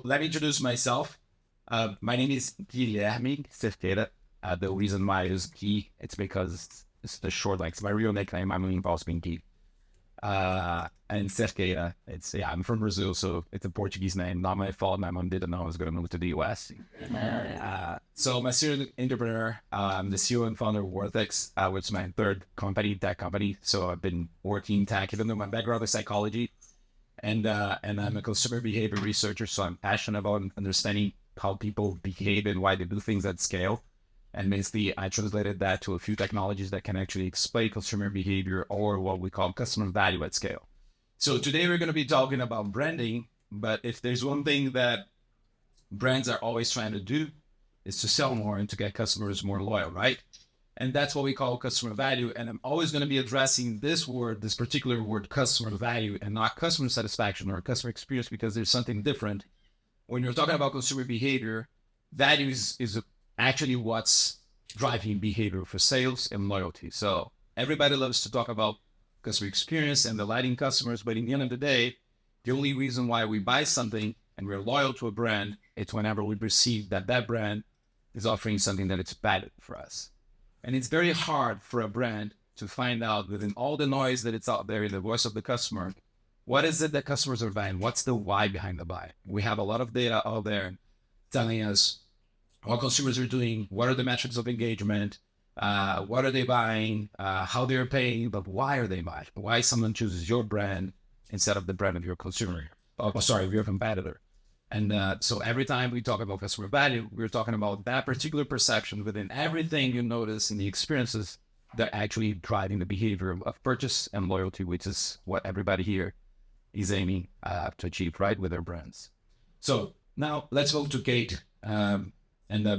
let me introduce myself. My name is Guilherme Cerqueira. The reason why is Gui, it's because it's the short, like, it's my real nickname. My main involves being Gui. And Cerqueira, I'm from Brazil, so it's a Portuguese name. Not my fault. My mom didn't know I was going to move to the US. So I'm a serial entrepreneur. I'm the CEO and founder of Worthix, which is my third company, tech company. So I've been working in tech, even though my background is psychology. And I'm a consumer behavior researcher, so I'm passionate about understanding how people behave and why they do things at scale. And basically, I translated that to a few technologies that can actually explain consumer behavior or what we call customer value at scale. So today we're going to be talking about branding, but if there's one thing that brands are always trying to do is to sell more and to get customers more loyal, right? And that's what we call customer value. And I'm always going to be addressing this word, this particular word, customer value, and not customer satisfaction or customer experience, because there's something different. When you're talking about consumer behavior, value is actually what's driving behavior for sales and loyalty. So everybody loves to talk about customer experience and delighting customers, but in the end of the day, the only reason why we buy something and we're loyal to a brand, it's whenever we perceive that that brand is offering something that it's valued for us. And it's very hard for a brand to find out within all the noise that it's out there in the voice of the customer, what is it that customers are buying? What's the why behind the buy? We have a lot of data out there telling us what consumers are doing, what are the metrics of engagement, what are they buying, how they're paying, but why are they buying? Why someone chooses your brand instead of the brand of your consumer, of your competitor. And so every time we talk about customer value, we're talking about that particular perception within everything you notice in the experiences that are actually driving the behavior of purchase and loyalty, which is what everybody here is aiming to achieve, right, with their brands. So now let's go to Kate. And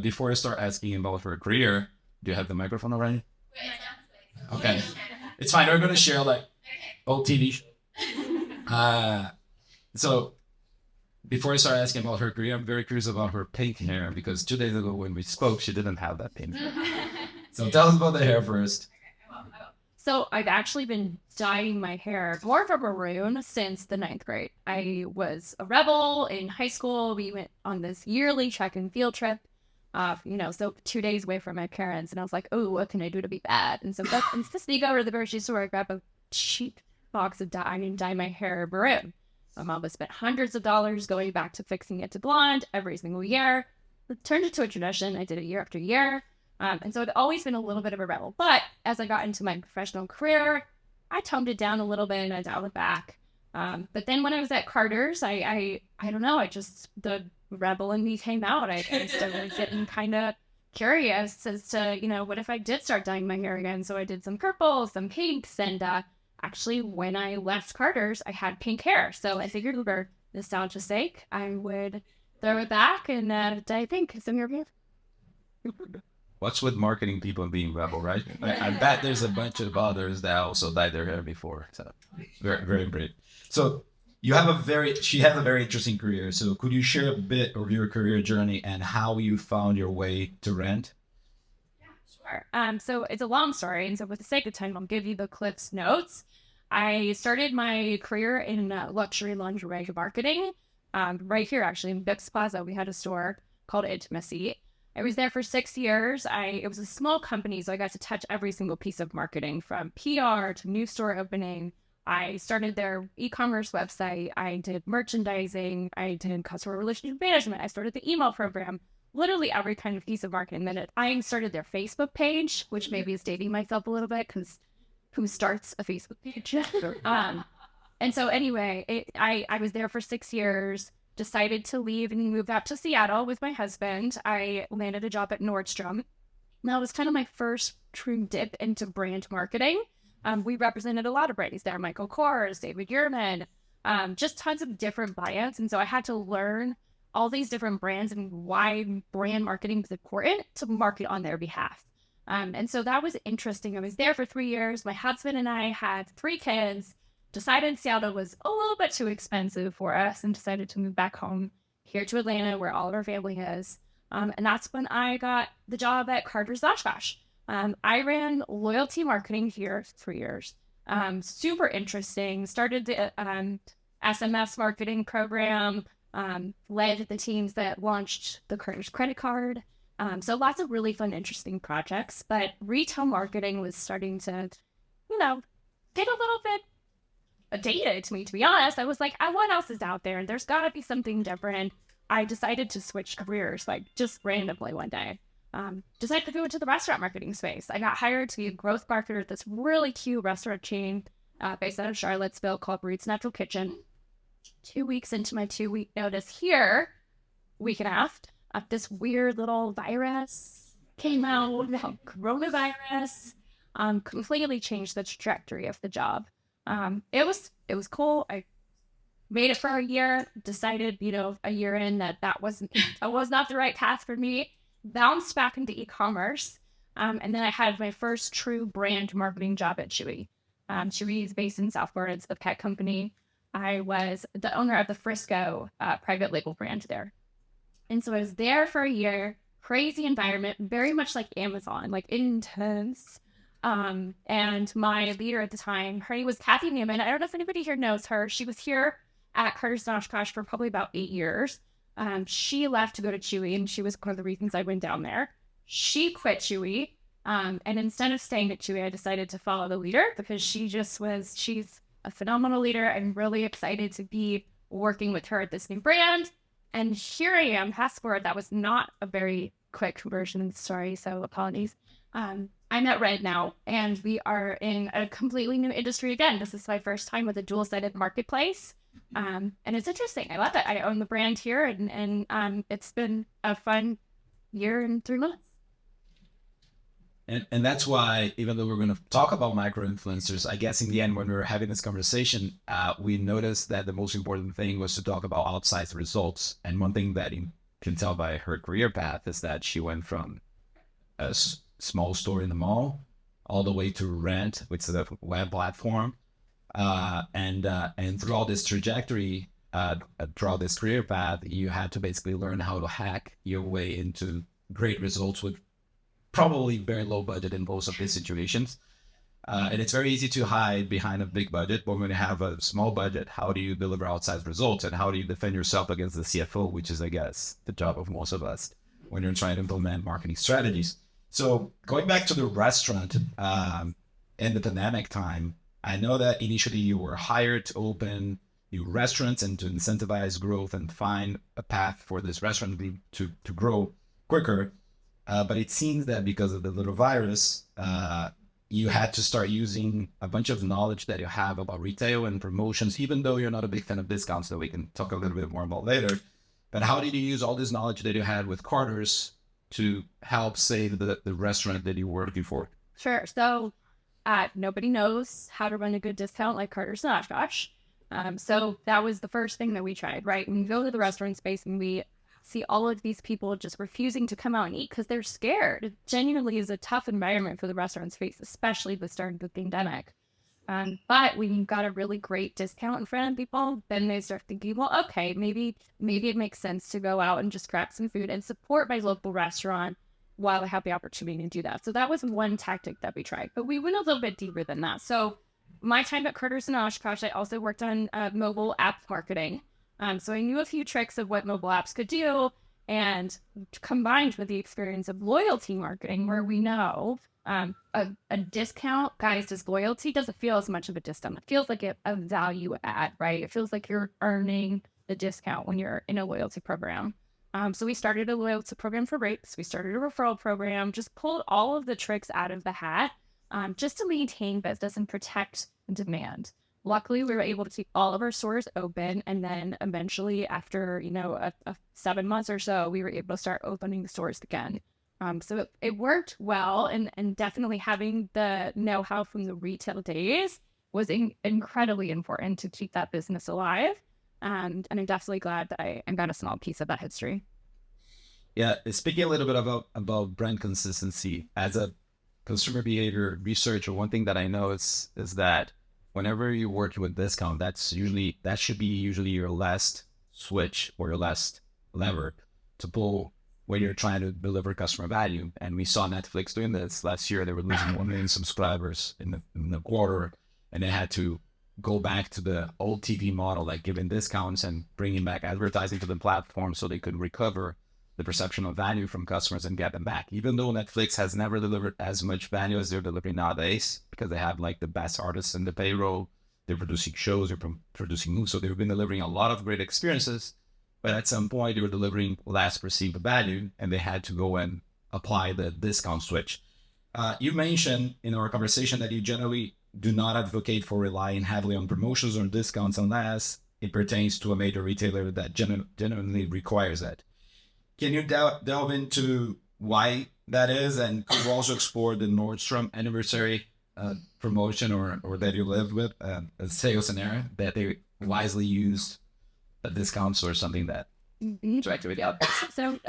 before I start asking about her career, do you have the microphone already? Okay. It's fine. We're going to share like old TV show. So before I start asking about her career, I'm very curious about her pink hair, because 2 days ago when we spoke, she didn't have that pink hair. So tell us about the hair first. So I've actually been dyeing my hair more of a maroon since the 9th grade. I was a rebel in high school. We went on this yearly track and field trip, so 2 days away from my parents. And I was like, oh, what can I do to be bad? And so instead of sneak over to the grocery store, I grab a cheap box of dye and dye my hair maroon. My mom has spent hundreds of dollars going back to fixing it to blonde every single year. It turned into a tradition. I did it year after year. And so I'd always been a little bit of a rebel. But as I got into my professional career, I toned it down a little bit and I dialed it back. But then when I was at Carter's, I don't know, the rebel in me came out. I started getting kind of curious as to, what if I did start dyeing my hair again? So I did some purples, some pinks, and actually, when I left Carter's, I had pink hair. So I figured for nostalgia's sake, I would throw it back and dye pink. Some of your What's with marketing people and being rebel, right? I bet there's a bunch of others that also dyed their hair before. So very, very brave. So she has a very interesting career. So could you share a bit of your career journey and how you found your way to Rent? Sure. So it's a long story, and so for the sake of time, I'll give you the Cliff's notes. I started my career in luxury lingerie marketing. Right here, actually, in Vix Plaza, we had a store called Intimacy. I was there for 6 years. It was a small company, so I got to touch every single piece of marketing, from PR to new store opening. I started their e-commerce website. I did merchandising. I did customer relationship management. I started the email program. Literally every kind of piece of marketing. Then I started their Facebook page, which maybe is dating myself a little bit, because who starts a Facebook page? And so anyway, I was there for 6 years, decided to leave and moved out to Seattle with my husband. I landed a job at Nordstrom. That was kind of my first true dip into brand marketing. We represented a lot of brands there, Michael Kors, David Yurman, just tons of different brands. And so I had to learn all these different brands and why brand marketing was important to market on their behalf. And so that was interesting. I was there for 3 years. My husband and I had 3 kids, decided Seattle was a little bit too expensive for us, and decided to move back home here to Atlanta, where all of our family is. And that's when I got the job at Carter's Oshkosh. I ran loyalty marketing here for 3 years. Super interesting. Started the SMS marketing program, led the teams that launched the Curtis credit card. So lots of really fun, interesting projects. But retail marketing was starting to, you know, get a little bit dated to me, to be honest. I was like, what else is out there? There's got to be something different. I decided to switch careers, like just randomly one day. Decided to go into the restaurant marketing space. I got hired to be a growth marketer at this really cute restaurant chain based out of Charlottesville called Roots Natural Kitchen. 2 weeks into my 2 week notice here, week and a half, this weird little virus came out, coronavirus, completely changed the trajectory of the job. It was cool. I made it for a year, decided, a year in that was not the right path for me, bounced back into e-commerce. And then I had my first true brand marketing job at Chewy. Chewy is based in South Florida. It's a pet company. I was the owner of the Frisco private label brand there. And so I was there for a year, crazy environment, very much like Amazon, like intense. And my leader at the time, her name was Kathy Newman. I don't know if anybody here knows her. She was here at Carter's and Oshkosh for probably about 8 years. She left to go to Chewy, and she was one of the reasons I went down there. She quit Chewy. And instead of staying at Chewy, I decided to follow the leader because she's a phenomenal leader. I'm really excited to be working with her at this new brand. And here I am, fast forward. That was not a very quick conversion story, so apologies. I'm at Red now, and we are in a completely new industry again. This is my first time with a dual-sided marketplace. And it's interesting. I love it. I own the brand here, and it's been a fun year and 3 months. And that's why, even though we're going to talk about micro influencers, I guess in the end, when we were having this conversation, we noticed that the most important thing was to talk about outsized results. And one thing that you can tell by her career path is that she went from a small store in the mall all the way to Rent, which is a web platform. And throughout this trajectory, throughout this career path, you had to basically learn how to hack your way into great results with probably very low budget in most of these situations. And it's very easy to hide behind a big budget, but when you have a small budget, how do you deliver outsized results, and how do you defend yourself against the CFO, which is, I guess, the job of most of us when you're trying to implement marketing strategies. So going back to the restaurant and the pandemic time, I know that initially you were hired to open new restaurants and to incentivize growth and find a path for this restaurant to grow quicker. But it seems that because of the little virus, you had to start using a bunch of knowledge that you have about retail and promotions, even though you're not a big fan of discounts that we can talk a little bit more about later. But how did you use all this knowledge that you had with Carter's to help save the restaurant that you were working for? Sure. So nobody knows how to run a good discount like Carter's and Oshkosh. So that was the first thing that we tried, right? When we go to the restaurant space and we see all of these people just refusing to come out and eat because they're scared. It genuinely is a tough environment for the restaurant space, especially the start of the pandemic. But when you've got a really great discount in front of people, then they start thinking, well, okay, maybe it makes sense to go out and just grab some food and support my local restaurant while I have the opportunity to do that. So that was one tactic that we tried, but we went a little bit deeper than that. So my time at Carter's and Oshkosh, I also worked on mobile app marketing. So I knew a few tricks of what mobile apps could do, and combined with the experience of loyalty marketing, where we know a discount, guys, does loyalty doesn't feel as much of a discount. It feels like a value add, right? It feels like you're earning the discount when you're in a loyalty program. So we started a loyalty program for rapes. We started a referral program, just pulled all of the tricks out of the hat just to maintain business and protect demand. Luckily, we were able to keep all of our stores open. And then eventually, after, a 7 months or so, we were able to start opening the stores again. So it worked well. And definitely having the know-how from the retail days was incredibly important to keep that business alive. And I'm definitely glad that I got a small piece of that history. Yeah, speaking a little bit about brand consistency, as a consumer behavior researcher, one thing that I know is that whenever you're working with discount, that should be usually your last switch or your last lever to pull when you're trying to deliver customer value. And we saw Netflix doing this last year. They were losing 1 million subscribers in the quarter, and they had to go back to the old TV model, like giving discounts and bringing back advertising to the platform so they could recover the perception of value from customers and get them back. Even though Netflix has never delivered as much value as they're delivering nowadays, because they have like the best artists in the payroll, they're producing shows, they're producing movies, so they've been delivering a lot of great experiences. But at some point, they were delivering less perceived value, and they had to go and apply the discount switch. You mentioned in our conversation that you generally do not advocate for relying heavily on promotions or discounts unless it pertains to a major retailer that genuinely requires that. Can you delve into why that is? And could you also explore the Nordstrom anniversary promotion or that you lived with, a sales scenario that they wisely used discounts or something that directed with you? So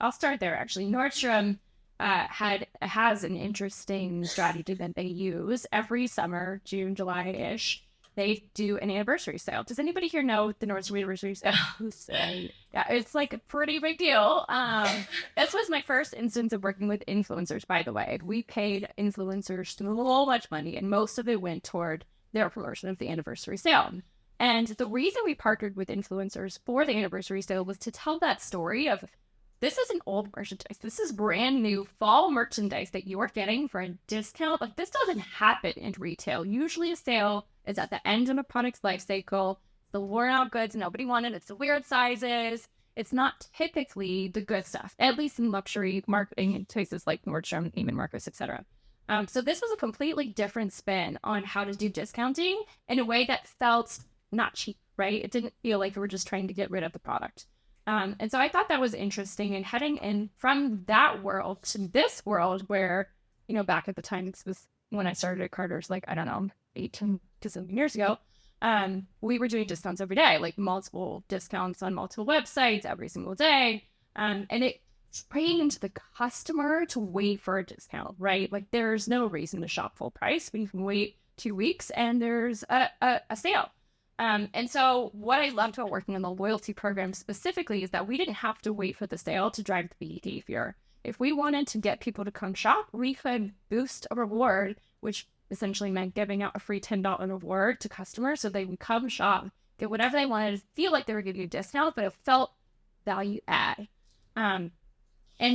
I'll start there, actually. Nordstrom has an interesting strategy that they use every summer, June, July-ish. They do an anniversary sale. Does anybody here know the Nordstrom anniversary sale? Yeah, it's like a pretty big deal. This was my first instance of working with influencers, by the way. We paid influencers so much money, and most of it went toward their promotion of the anniversary sale. And the reason we partnered with influencers for the anniversary sale was to tell that story of, this isn't old merchandise. This is brand new fall merchandise that you are getting for a discount. Like, this doesn't happen in retail. Usually a sale is at the end of a product's life cycle. The worn out goods nobody wanted. It's the weird sizes. It's not typically the good stuff, at least in luxury marketing in places like Nordstrom, Neiman Marcus, etc. So this was a completely different spin on how to do discounting in a way that felt not cheap, right? It didn't feel like we were just trying to get rid of the product. And so I thought that was interesting, and heading in from that world to this world where, back at the time, this was when I started at Carter's, like, I don't know, 18 to 17 years ago, we were doing discounts every day, like multiple discounts on multiple websites every single day. And it trained the customer to wait for a discount, right? Like, there's no reason to shop full price, but you can wait 2 weeks and there's a sale. And so what I loved about working on the loyalty program specifically is that we didn't have to wait for the sale to drive the behavior. If we wanted to get people to come shop, we could boost a reward, which essentially meant giving out a free $10 reward to customers so they would come shop, get whatever they wanted, feel like they were getting a discount, but it felt value add. And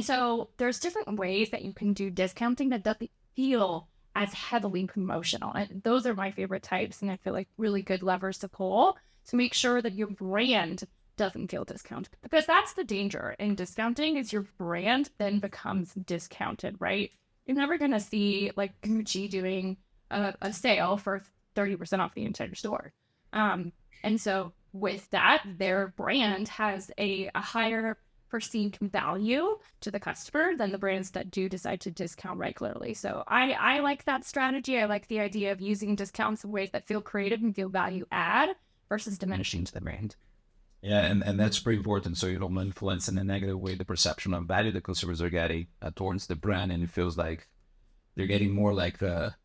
so there's different ways that you can do discounting that doesn't feel as heavily promotional. And those are my favorite types, and I feel like really good levers to pull to make sure that your brand doesn't feel discounted. Because that's the danger in discounting, is your brand then becomes discounted, right? You're never going to see like Gucci doing a sale for 30% off the entire store. And so with that, their brand has a higher perceived value to the customer than the brands that do decide to discount regularly. So I like that strategy. I like the idea of using discounts in ways that feel creative and feel value add versus diminishing to the brand. Yeah, and that's pretty important. So you don't influence in a negative way the perception of value the consumers are getting towards the brand, and it feels like they're getting more like a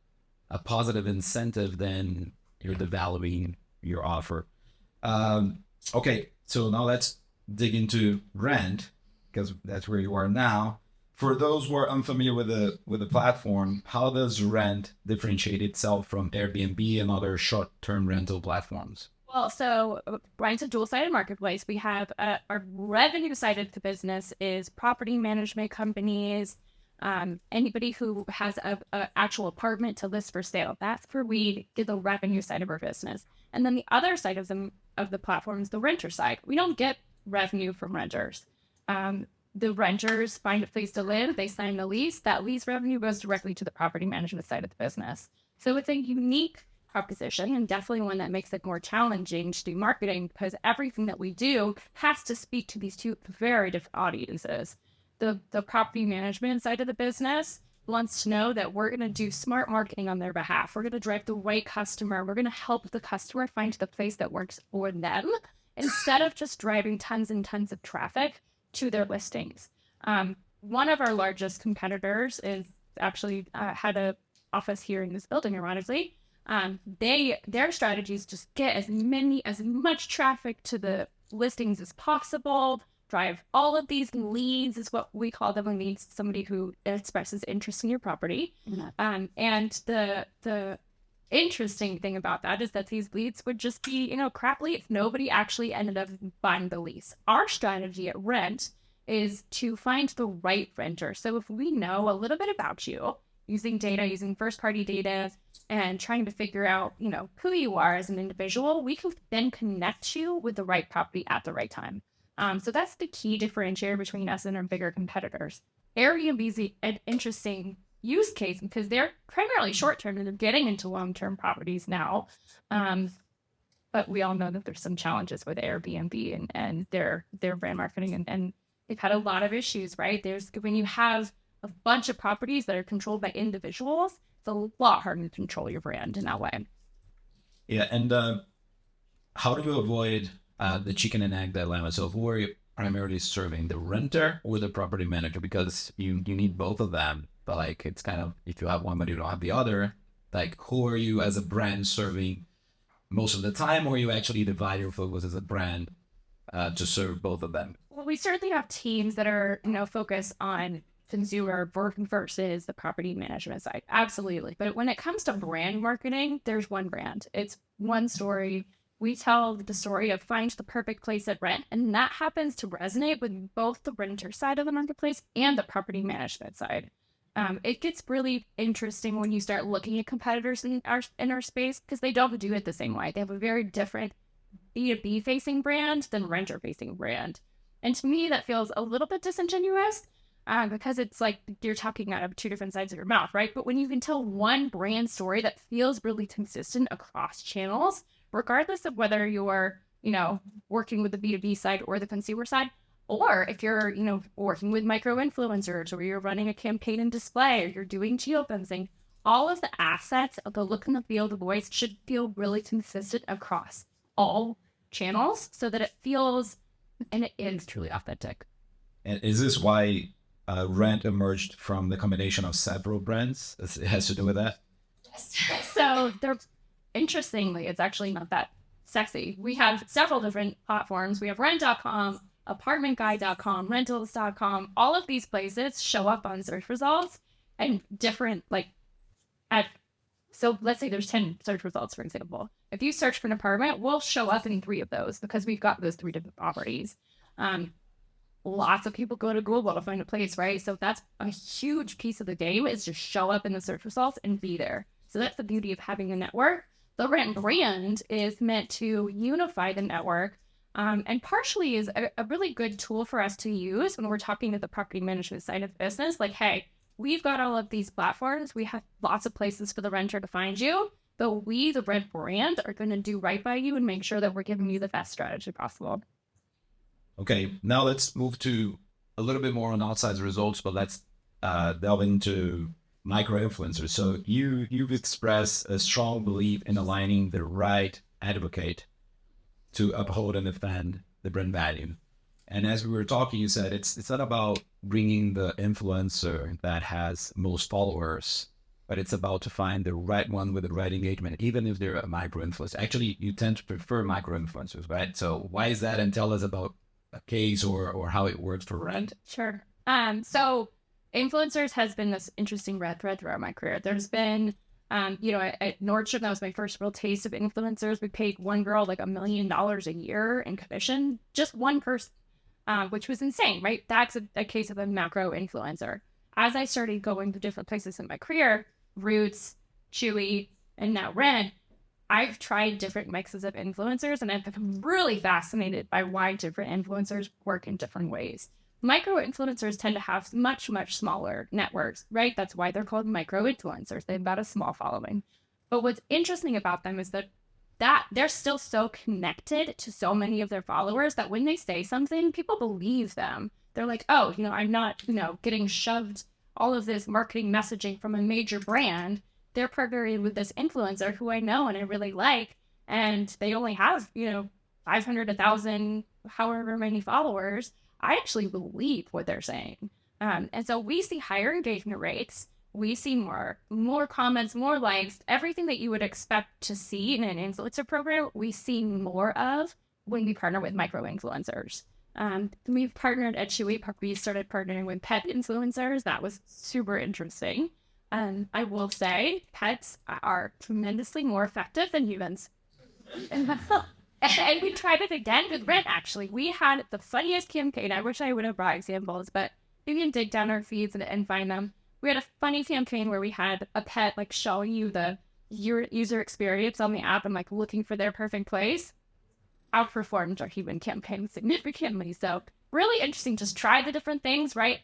positive incentive than you're devaluing your offer. Okay, so now let's dig into rent, because that's where you are now. For those who are unfamiliar with the platform, how does rent differentiate itself from Airbnb and other short-term rental platforms? Well, so Rent's a dual-sided marketplace. We have our revenue side of the business is property management companies, anybody who has a actual apartment to list for sale. That's where we get the revenue side of our business. And then the other side of the platform is the renter side. We don't get revenue from renters. The renters find a place to live, they sign the lease, that lease revenue goes directly to the property management side of the business. So it's a unique proposition, and definitely one that makes it more challenging to do marketing, because everything that we do has to speak to these two very different audiences. The property management side of the business wants to know that we're going to do smart marketing on their behalf. We're going to drive the right customer. We're going to help the customer find the place that works for them, instead of just driving tons and tons of traffic to their listings. One of our largest competitors is actually had an office here in this building, ironically. Their strategy is just get as much traffic to the listings as possible, drive all of these leads, is what we call them. We need somebody who expresses interest in your property. And the interesting thing about that is that these leads would just be, crap leads. Nobody actually ended up buying the lease. Our strategy at Rent is to find the right renter. So if we know a little bit about you using data, using first party data, and trying to figure out, who you are as an individual, we can then connect you with the right property at the right time. So that's the key differentiator between us and our bigger competitors. Airbnb is an interesting use case because they're primarily short term and they're getting into long term properties now. But we all know that there's some challenges with Airbnb and their brand marketing, and they've had a lot of issues, right? When you have a bunch of properties that are controlled by individuals, it's a lot harder to control your brand in that way. Yeah, and how do you avoid the chicken and egg dilemma? So who are you primarily serving, the renter or the property manager? Because you need both of them, but like it's kind of, if you have one but you don't have the other, like who are you as a brand serving most of the time, or you actually divide your focus as a brand to serve both of them? Well, we certainly have teams that are, focused on consumer versus the property management side. Absolutely. But when it comes to brand marketing, there's one brand. It's one story. We tell the story of find the perfect place at rent. And that happens to resonate with both the renter side of the marketplace and the property management side. It gets really interesting when you start looking at competitors in our space because they don't do it the same way. They have a very different B2B facing brand than renter facing brand. And to me, that feels a little bit disingenuous because it's like you're talking out of two different sides of your mouth, right? But when you can tell one brand story that feels really consistent across channels, regardless of whether you're, working with the B2B side or the consumer side, or if you're, working with micro influencers, or you're running a campaign and display, or you're doing geofencing, all of the assets of the look and the feel, the voice should feel really consistent across all channels so that it feels, and it is truly authentic. And is this why Rent emerged from the combination of several brands? It has to do with that? So they're, interestingly, it's actually not that sexy. We have several different platforms. We have rent.com, apartmentguide.com, rentals.com. All of these places show up on search results and different, so let's say there's 10 search results, for example. If you search for an apartment, we'll show up in 3 of those because we've got those 3 different properties. Lots of people go to Google to find a place, right? So that's a huge piece of the game, is to show up in the search results and be there. So that's the beauty of having a network. The Rent brand is meant to unify the network, and partially is a really good tool for us to use when we're talking to the property management side of business. Like, hey, we've got all of these platforms. We have lots of places for the renter to find you, but we, the Rent brand, are going to do right by you and make sure that we're giving you the best strategy possible. Okay, now let's move to a little bit more on outside results, but let's delve into micro influencers. So you've expressed a strong belief in aligning the right advocate to uphold and defend the brand value. And as we were talking, you said it's not about bringing the influencer that has most followers, but it's about to find the right one with the right engagement, even if they're a micro influencer. Actually, you tend to prefer micro influencers, right? So why is that? And tell us about a case or how it works for Rent. Sure. So influencers has been this interesting red thread throughout my career. There's been, at Nordstrom, that was my first real taste of influencers. We paid one girl like $1 million a year in commission, just one person, which was insane, right? That's a case of a macro influencer. As I started going to different places in my career, Roots, Chewy, and now Rent, I've tried different mixes of influencers, and I've become really fascinated by why different influencers work in different ways. Micro influencers tend to have much, much smaller networks, right? That's why they're called micro influencers. They've got a small following. But what's interesting about them is that they're still so connected to so many of their followers that when they say something, people believe them. They're like, oh, I'm not, getting shoved all of this marketing messaging from a major brand. They're partnering with this influencer who I know and I really like, and they only have, 500, 1,000, however many followers. I actually believe what they're saying. And so we see higher engagement rates. We see more comments, more likes, everything that you would expect to see in an influencer program, we see more of when we partner with micro influencers. We've partnered at Chewy, we started partnering with pet influencers. That was super interesting. I will say pets are tremendously more effective than humans. And we tried it again with Rent, actually. We had the funniest campaign. I wish I would have brought examples, but you can dig down our feeds and find them. We had a funny campaign where we had a pet like showing you the user experience on the app and like looking for their perfect place. Outperformed our human campaign significantly. So really interesting. Just try the different things, right?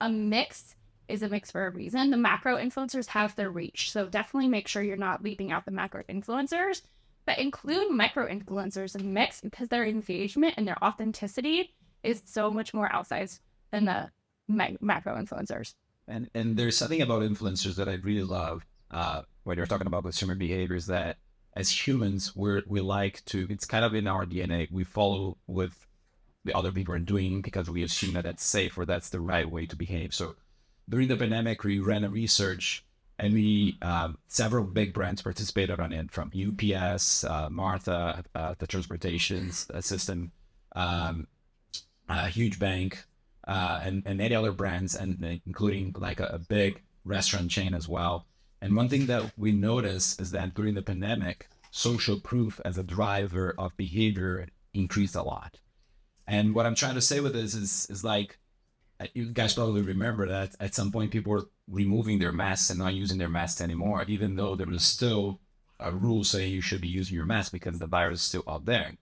A mix is a mix for a reason. The macro influencers have their reach. So definitely make sure you're not leaving out the macro influencers, but include micro influencers in the mix because their engagement and their authenticity is so much more outsized than the macro influencers. And there's something about influencers that I really love when you're talking about consumer behaviors that as humans, we like to, it's kind of in our DNA. We follow what the other people are doing because we assume that that's safe or that's the right way to behave. So during the pandemic, we ran a research and we several big brands participated on it, from UPS, Martha, the transportation system, a huge bank, and many other brands, and including like a big restaurant chain as well. And one thing that we noticed is that during the pandemic, social proof as a driver of behavior increased a lot. And what I'm trying to say with this is like, you guys probably remember that at some point people were removing their masks and not using their masks anymore, even though there was still a rule saying you should be using your mask because the virus is still out there.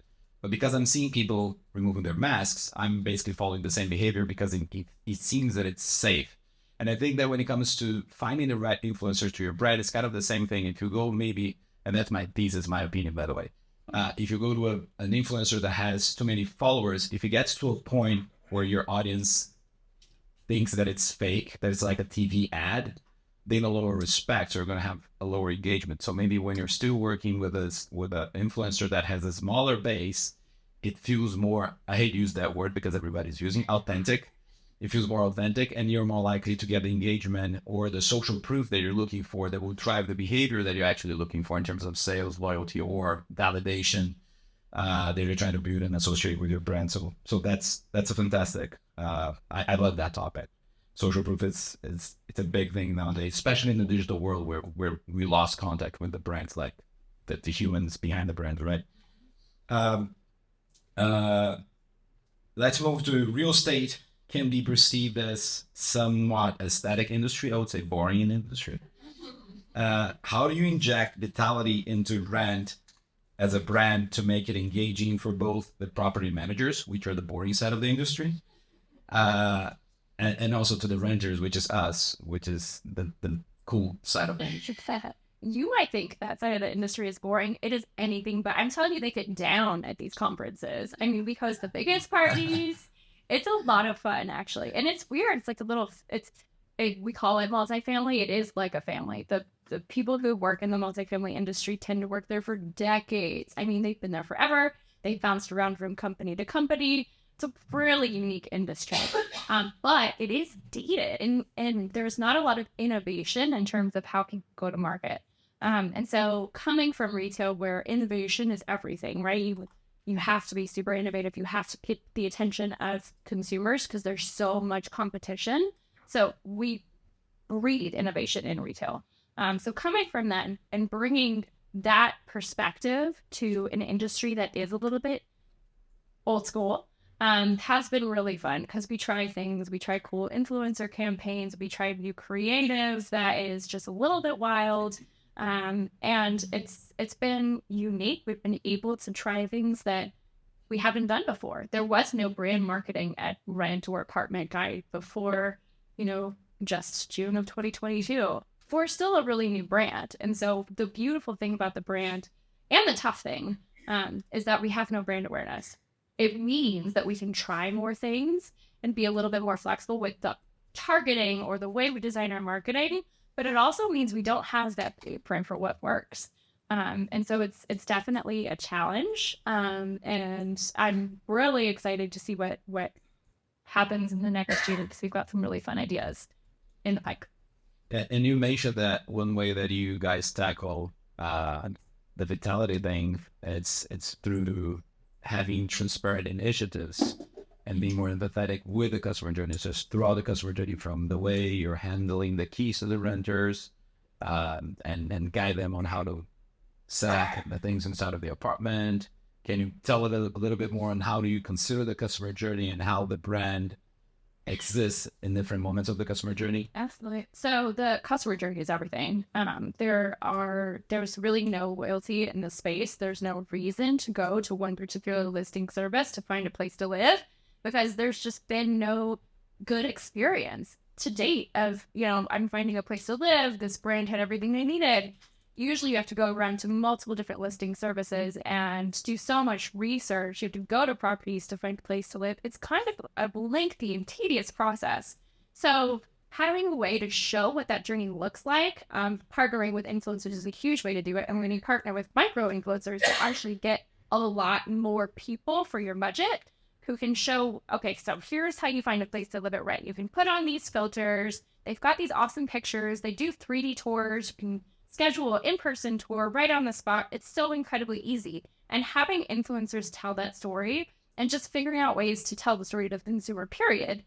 But because I'm seeing people removing their masks, I'm basically following the same behavior because it seems that it's safe. And I think that when it comes to finding the right influencers to your brand, it's kind of the same thing. If you go maybe, and that's my thesis, my opinion, by the way. If you go to an influencer that has too many followers, if it gets to a point where your audience thinks that it's fake, that it's like a TV ad, they no longer respect, so you're going to have a lower engagement. So maybe when you're still working with an influencer that has a smaller base, it feels more, I hate to use that word because everybody's using authentic. It feels more authentic, and you're more likely to get the engagement or the social proof that you're looking for that will drive the behavior that you're actually looking for in terms of sales, loyalty, or validation that you're trying to build and associate with your brand. So that's a fantastic. I love that topic. Social proof it's a big thing nowadays, especially in the digital world where we lost contact with the brands, like the humans behind the brands, right? Um, uh, let's move to real estate. Can be perceived as somewhat aesthetic industry. I would say boring industry. How do you inject vitality into brand as a brand to make it engaging for both the property managers, which are the boring side of the industry, and also to the renters, which is us, which is the cool side of it? You might think that side of the industry is boring. It is anything but. I'm telling you, they get down at these conferences. I mean, because the biggest parties, it's a lot of fun, actually. And it's weird. It's like we call it multifamily. It is like a family. The people who work in the multifamily industry tend to work there for decades. I mean, they've been there forever. They bounced around from company to company. It's a really unique industry, but it is dated, and there's not a lot of innovation in terms of how people go to market. And so coming from retail where innovation is everything, right? You have to be super innovative. You have to get the attention of consumers because there's so much competition. So we breed innovation in retail. So coming from that and bringing that perspective to an industry that is a little bit old school has been really fun because we try things. We try cool influencer campaigns. We try new creatives that is just a little bit wild. And it's been unique. We've been able to try things that we haven't done before. There was no brand marketing at Rent or Apartment Guide before, just June of 2022. We're still a really new brand. And so the beautiful thing about the brand and the tough thing is that we have no brand awareness. It means that we can try more things and be a little bit more flexible with the targeting or the way we design our marketing. But it also means we don't have that blueprint for what works. And so it's definitely a challenge. And I'm really excited to see what happens in the next year because we've got some really fun ideas in the pike. And you mentioned that one way that you guys tackle the vitality thing, it's through having transparent initiatives. and being more empathetic with the customer journey. So throughout the customer journey, from the way you're handling the keys to the renters, and guide them on how to set the things inside of the apartment. Can you tell a little bit more on how do you consider the customer journey and how the brand exists in different moments of the customer journey? Absolutely. So the customer journey is everything. There's really no loyalty in the space. There's no reason to go to one particular listing service to find a place to live, because there's just been no good experience to date of, I'm finding a place to live. This brand had everything they needed. Usually you have to go around to multiple different listing services and do so much research. You have to go to properties to find a place to live. It's kind of a lengthy and tedious process. So having a way to show what that journey looks like, partnering with influencers is a huge way to do it. And when you partner with micro influencers, you actually get a lot more people for your budget who can show, okay, so here's how you find a place to live at rent. You can put on these filters. They've got these awesome pictures. They do 3D tours. You can schedule an in-person tour right on the spot. It's so incredibly easy. And having influencers tell that story and just figuring out ways to tell the story to the consumer, period,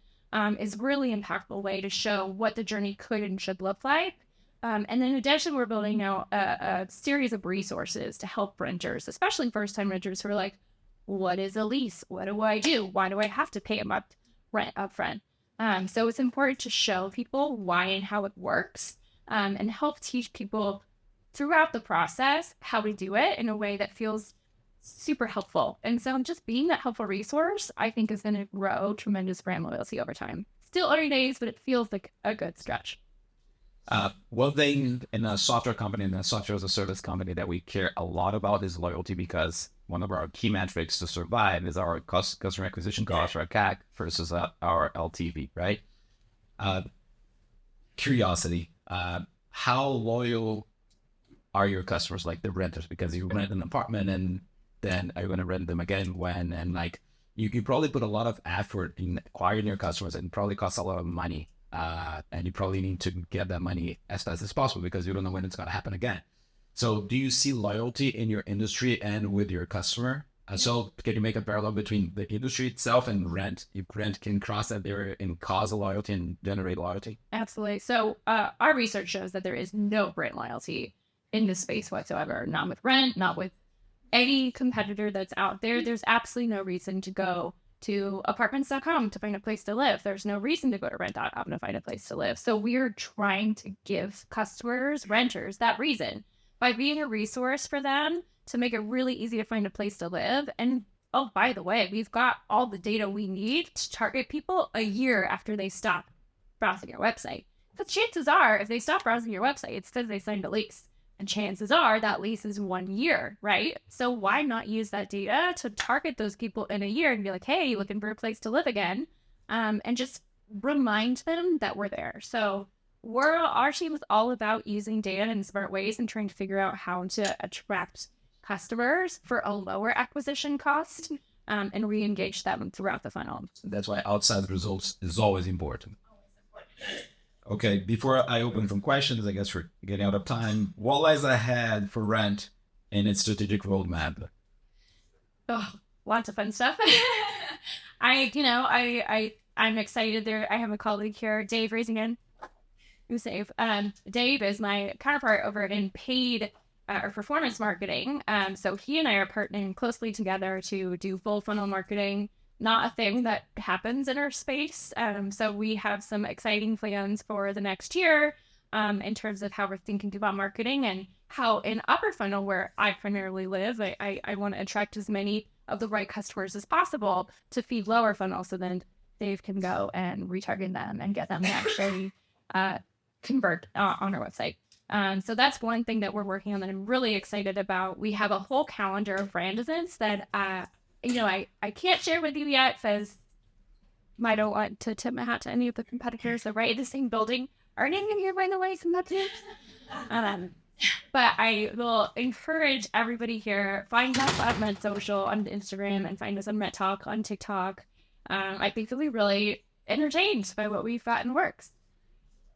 is really impactful way to show what the journey could and should look like. And in addition, we're building out a series of resources to help renters, especially first-time renters who are like, what is a lease? What do I do? Why do I have to pay rent upfront? So it's important to show people why and how it works. And help teach people throughout the process how to do it in a way that feels super helpful. And so just being that helpful resource, I think, is going to grow tremendous brand loyalty over time. Still early days, but it feels like a good stretch. One thing in a software company and a software as a service company that we care a lot about is loyalty, because one of our key metrics to survive is our customer acquisition cost, or CAC, versus our LTV, right? Curiosity. How loyal are your customers, like the renters? Because you rent an apartment and then are you going to rent them again when? And like you probably put a lot of effort in acquiring your customers, and probably costs a lot of money. And you probably need to get that money as fast as possible because you don't know when it's going to happen again. So do you see loyalty in your industry and with your customer? So can you make a parallel between the industry itself and rent? If rent can cross that there and cause a loyalty and generate loyalty? Absolutely. So our research shows that there is no brand loyalty in this space whatsoever. Not with rent, not with any competitor that's out there. There's absolutely no reason to go to apartments.com to find a place to live. There's no reason to go to rent.com to find a place to live. So we're trying to give customers, renters, that reason by being a resource for them to make it really easy to find a place to live. And oh, by the way, we've got all the data we need to target people a year after they stop browsing your website. But chances are, if they stop browsing your website, it's because they signed a lease. And chances are that lease is 1 year, right? So why not use that data to target those people in a year and be like, hey, looking for a place to live again? And just remind them that we're there. So our team is all about using data in smart ways and trying to figure out how to attract customers for a lower acquisition cost, and re-engage them throughout the funnel. That's why outside results is always important. Okay, before I open for questions, I guess we're getting out of time. What lies ahead for Rent in its strategic roadmap? Oh, lots of fun stuff. I'm excited there. I have a colleague here, Dave, raising hand. Who's Dave? Dave is my counterpart over in paid or performance marketing. So he and I are partnering closely together to do full funnel marketing. Not a thing that happens in our space. So we have some exciting plans for the next year in terms of how we're thinking about marketing, and how in upper funnel, where I primarily live, I want to attract as many of the right customers as possible to feed lower funnel, so then Dave can go and retarget them and get them to actually convert on our website. So that's one thing that we're working on that I'm really excited about. We have a whole calendar of brand events that I can't share with you yet because I don't want to tip my hat to any of the competitors. They're right in the same building. Aren't any of you, by the way, competitors? But I will encourage everybody here, find us at Med Social on Instagram and find us on Met Talk on TikTok. I think you'll be really entertained by what we've got in the works.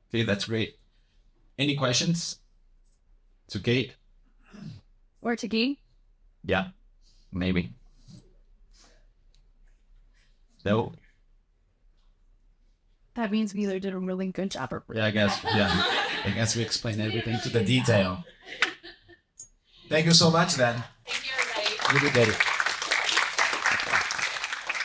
Okay, that's great. Any questions to Kate? Or to Guy? Yeah, maybe. No. That means we either did a really good job or Yeah, I guess. Yeah, I guess we explained everything to the detail. Thank you so much, then. Thank you, everybody. You did it.